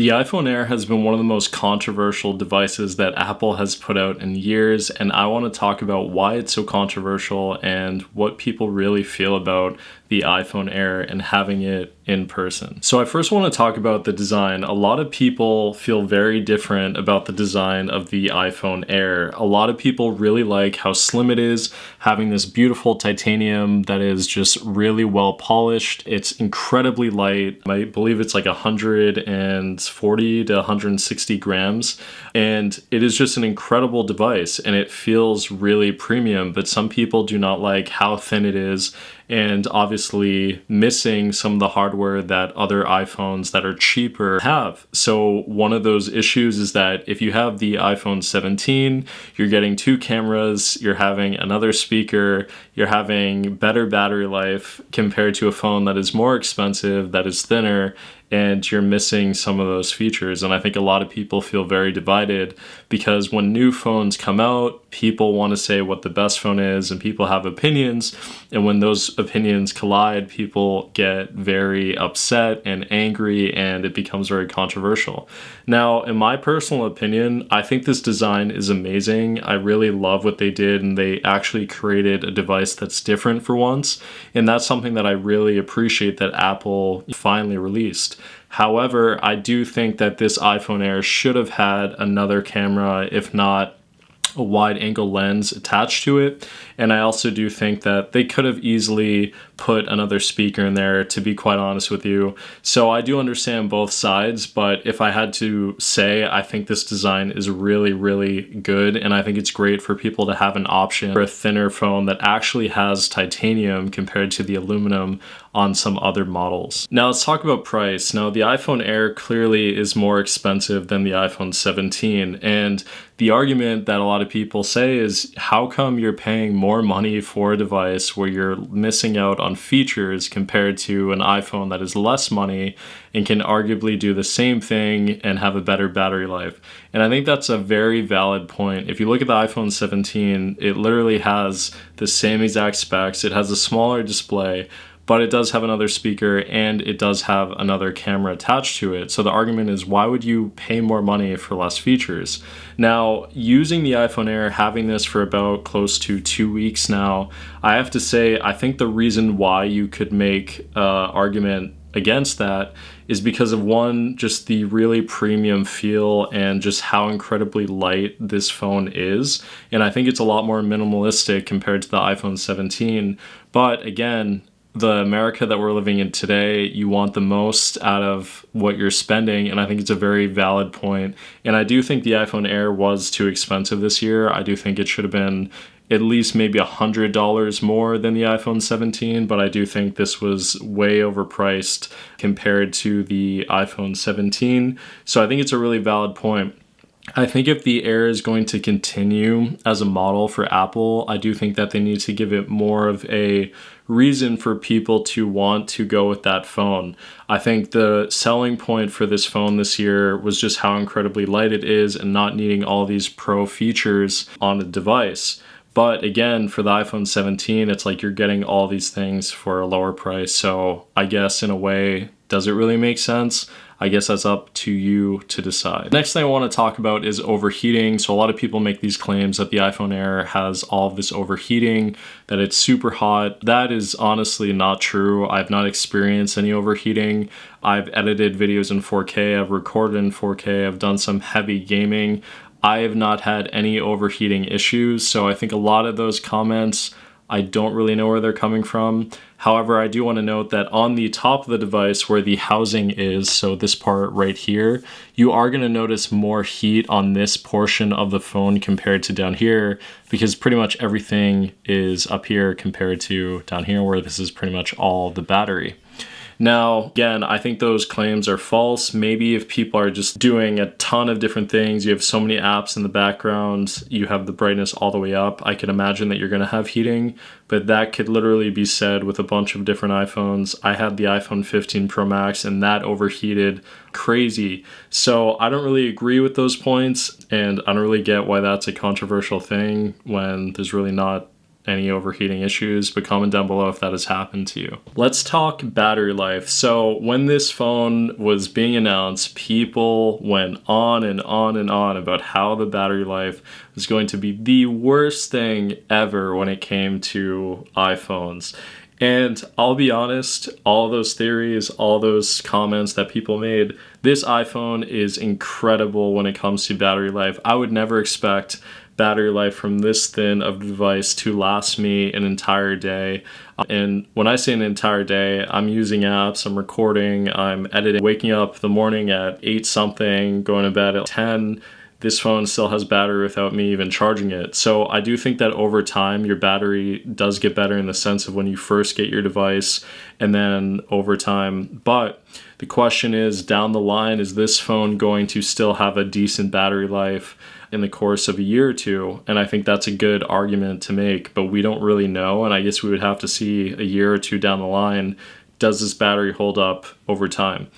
The iPhone Air has been one of the most controversial devices that Apple has put out in years, and I want to talk about why it's so controversial and what people really feel about the iPhone Air and having it in person. So I first want to talk about the design. A lot of people feel very different about the design of the iPhone Air. A lot of people really like how slim it is, having this beautiful titanium that is just really well polished. It's incredibly light. I believe it's like 140 to 160 grams. And it is just an incredible device and it feels really premium, but some people do not like how thin it is and obviously missing some of the hardware that other iPhones that are cheaper have. So one of those issues is that if you have the iPhone 17, you're getting 2 cameras, you're having another speaker, you're having better battery life compared to a phone that is more expensive, that is thinner, and you're missing some of those features. And I think a lot of people feel very divided because when new phones come out, people want to say what the best phone is and people have opinions. And when those opinions collide, people get very upset and angry and it becomes very controversial. Now, in my personal opinion, I think this design is amazing. I really love what they did and they actually created a device that's different for once. And that's something that I really appreciate that Apple finally released. However, I do think that this iPhone Air should have had another camera, if not a wide angle lens attached to it. And I also do think that they could have easily put another speaker in there, to be quite honest with you. So I do understand both sides, but if I had to say, I think this design is really, really good. And I think it's great for people to have an option for a thinner phone that actually has titanium compared to the aluminum on some other models. Now let's talk about price. Now the iPhone Air clearly is more expensive than the iPhone 17. And the argument that a lot of people say is, how come you're paying more money for a device where you're missing out on features compared to an iPhone that is less money and can arguably do the same thing and have a better battery life? And I think that's a very valid point. If you look at the iPhone 17, it literally has the same exact specs. It has a smaller display, but it does have another speaker and it does have another camera attached to it. So the argument is, why would you pay more money for less features? Now, using the iPhone Air, having this for about close to 2 weeks now, I have to say, I think the reason why you could make an argument against that is because of, one, just the really premium feel and just how incredibly light this phone is. And I think it's a lot more minimalistic compared to the iPhone 17. But again, the America that we're living in today, you want the most out of what you're spending, and I think it's a very valid point. And I do think the iPhone Air was too expensive this year. I do think it should have been at least maybe $100 more than the iPhone 17, but I do think this was way overpriced compared to the iPhone 17. So I think it's a really valid point. I think if the Air is going to continue as a model for Apple, I do think that they need to give it more of a reason for people to want to go with that phone. I think the selling point for this phone this year was just how incredibly light it is and not needing all these pro features on a device. But again, for the iPhone 17, it's like you're getting all these things for a lower price. So I guess in a way, does it really make sense? I guess that's up to you to decide. Next thing I want to talk about is overheating. So a lot of people make these claims that the iPhone Air has all of this overheating, that it's super hot. That is honestly not true. I've not experienced any overheating. I've edited videos in 4K, I've recorded in 4K, I've done some heavy gaming. I have not had any overheating issues. So I think a lot of those comments, I don't really know where they're coming from. However, I do want to note that on the top of the device where the housing is, so this part right here, you are going to notice more heat on this portion of the phone compared to down here, because pretty much everything is up here compared to down here where this is pretty much all the battery. Now, again, I think those claims are false. Maybe if people are just doing a ton of different things, you have so many apps in the background, you have the brightness all the way up, I can imagine that you're going to have heating, but that could literally be said with a bunch of different iPhones. I had the iPhone 15 Pro Max and that overheated crazy. So I don't really agree with those points, and I don't really get why that's a controversial thing when there's really not any overheating issues, but comment down below if that has happened to you. Let's talk battery life. So when this phone was being announced, people went on and on and on about how the battery life was going to be the worst thing ever when it came to iPhones. And I'll be honest, all those theories, all those comments that people made, this iPhone is incredible when it comes to battery life. I would never expect battery life from this thin of a device to last me an entire day. And when I say an entire day, I'm using apps, I'm recording, I'm editing, waking up the morning at 8 something, going to bed at 10. This phone still has battery without me even charging it. So I do think that over time, your battery does get better in the sense of when you first get your device and then over time. But the question is, down the line, is this phone going to still have a decent battery life in the course of a year or two? And I think that's a good argument to make, but we don't really know. And I guess we would have to see a year or two down the line, does this battery hold up over time?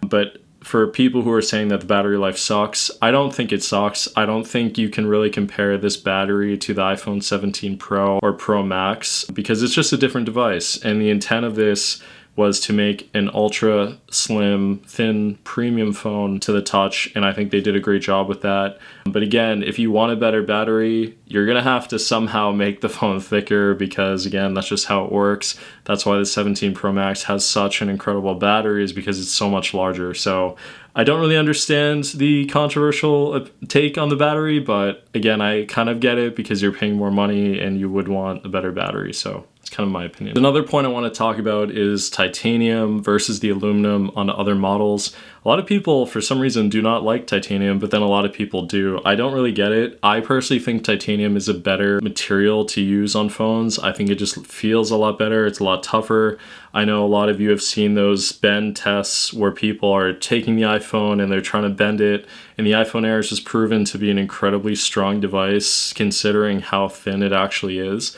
But for people who are saying that the battery life sucks, I don't think it sucks. I don't think you can really compare this battery to the iPhone 17 Pro or Pro Max because it's just a different device. And the intent of this was to make an ultra slim, thin, premium phone to the touch, and I think they did a great job with that. But again, if you want a better battery, you're gonna have to somehow make the phone thicker because again, that's just how it works. That's why the 17 Pro Max has such an incredible battery, is because it's so much larger. So I don't really understand the controversial take on the battery, but again, I kind of get it because you're paying more money and you would want a better battery. So it's kind of my opinion. Another point I want to talk about is titanium versus the aluminum on other models. A lot of people, for some reason, do not like titanium, but then a lot of people do. I don't really get it. I personally think titanium is a better material to use on phones. I think it just feels a lot better. It's a lot tougher. I know a lot of you have seen those bend tests where people are taking the iPhone and they're trying to bend it, and the iPhone Air is just proven to be an incredibly strong device considering how thin it actually is.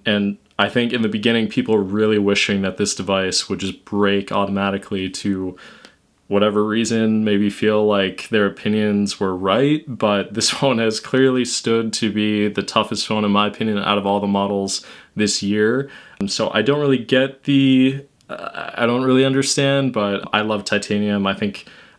And I think in the beginning, people were really wishing that this device would just break automatically to whatever reason, maybe feel like their opinions were right, but this phone has clearly stood to be the toughest phone, in my opinion, out of all the models this year. So I don't really get I don't really understand, but I love titanium.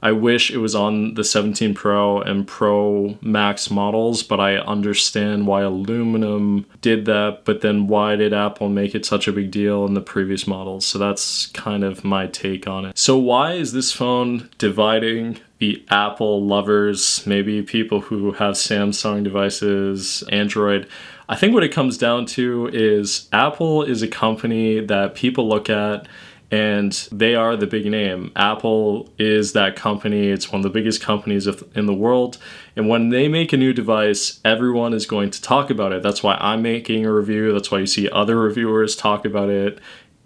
I wish it was on the 17 Pro and Pro Max models, but I understand why aluminum did that, but then why did Apple make it such a big deal in the previous models? So that's kind of my take on it. So why is this phone dividing the Apple lovers, maybe people who have Samsung devices, Android? I think what it comes down to is Apple is a company that people look at and they are the big name. Apple is that company. It's one of the biggest companies in the world. And when they make a new device, everyone is going to talk about it. That's why I'm making a review. That's why you see other reviewers talk about it.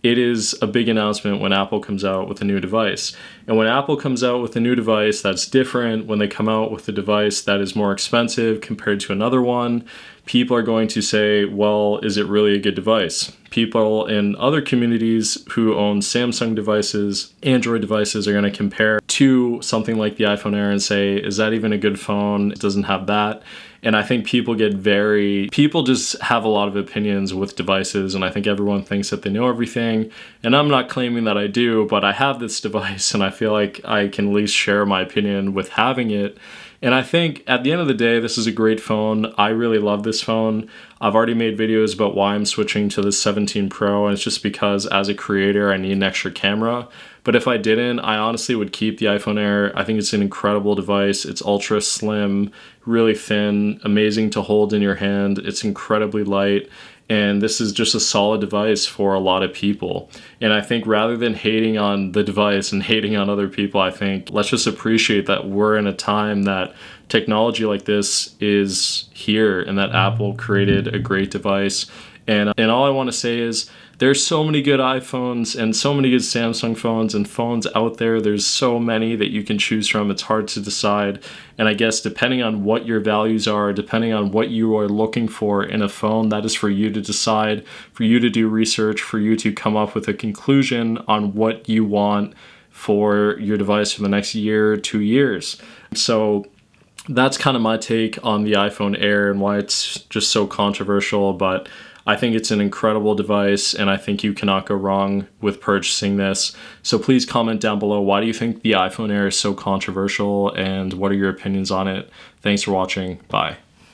It is a big announcement when Apple comes out with a new device. And when Apple comes out with a new device that's different, when they come out with a device that is more expensive compared to another one, people are going to say, well, is it really a good device? People in other communities who own Samsung devices, Android devices, are going to compare to something like the iPhone Air and say, is that even a good phone? It doesn't have that. And I think people just have a lot of opinions with devices, and I think everyone thinks that they know everything. And I'm not claiming that I do, but I have this device and I feel like I can at least share my opinion with having it. And I think at the end of the day, this is a great phone. I really love this phone. I've already made videos about why I'm switching to the 17 Pro, and it's just because as a creator, I need an extra camera. But if I didn't, I honestly would keep the iPhone Air. I think it's an incredible device. It's ultra slim, really thin, amazing to hold in your hand. It's incredibly light. And this is just a solid device for a lot of people. And I think rather than hating on the device and hating on other people, I think let's just appreciate that we're in a time that technology like this is here and that Apple created a great device. And all I want to say is there's so many good iPhones and so many good Samsung phones and phones out there. There's so many that you can choose from. It's hard to decide. And I guess depending on what your values are, depending on what you are looking for in a phone, that is for you to decide, for you to do research, for you to come up with a conclusion on what you want for your device for the next year, 2 years. So that's kind of my take on the iPhone Air and why it's just so controversial. But I think it's an incredible device, and I think you cannot go wrong with purchasing this. So please comment down below, why do you think the iPhone Air is so controversial, and what are your opinions on it? Thanks for watching. Bye.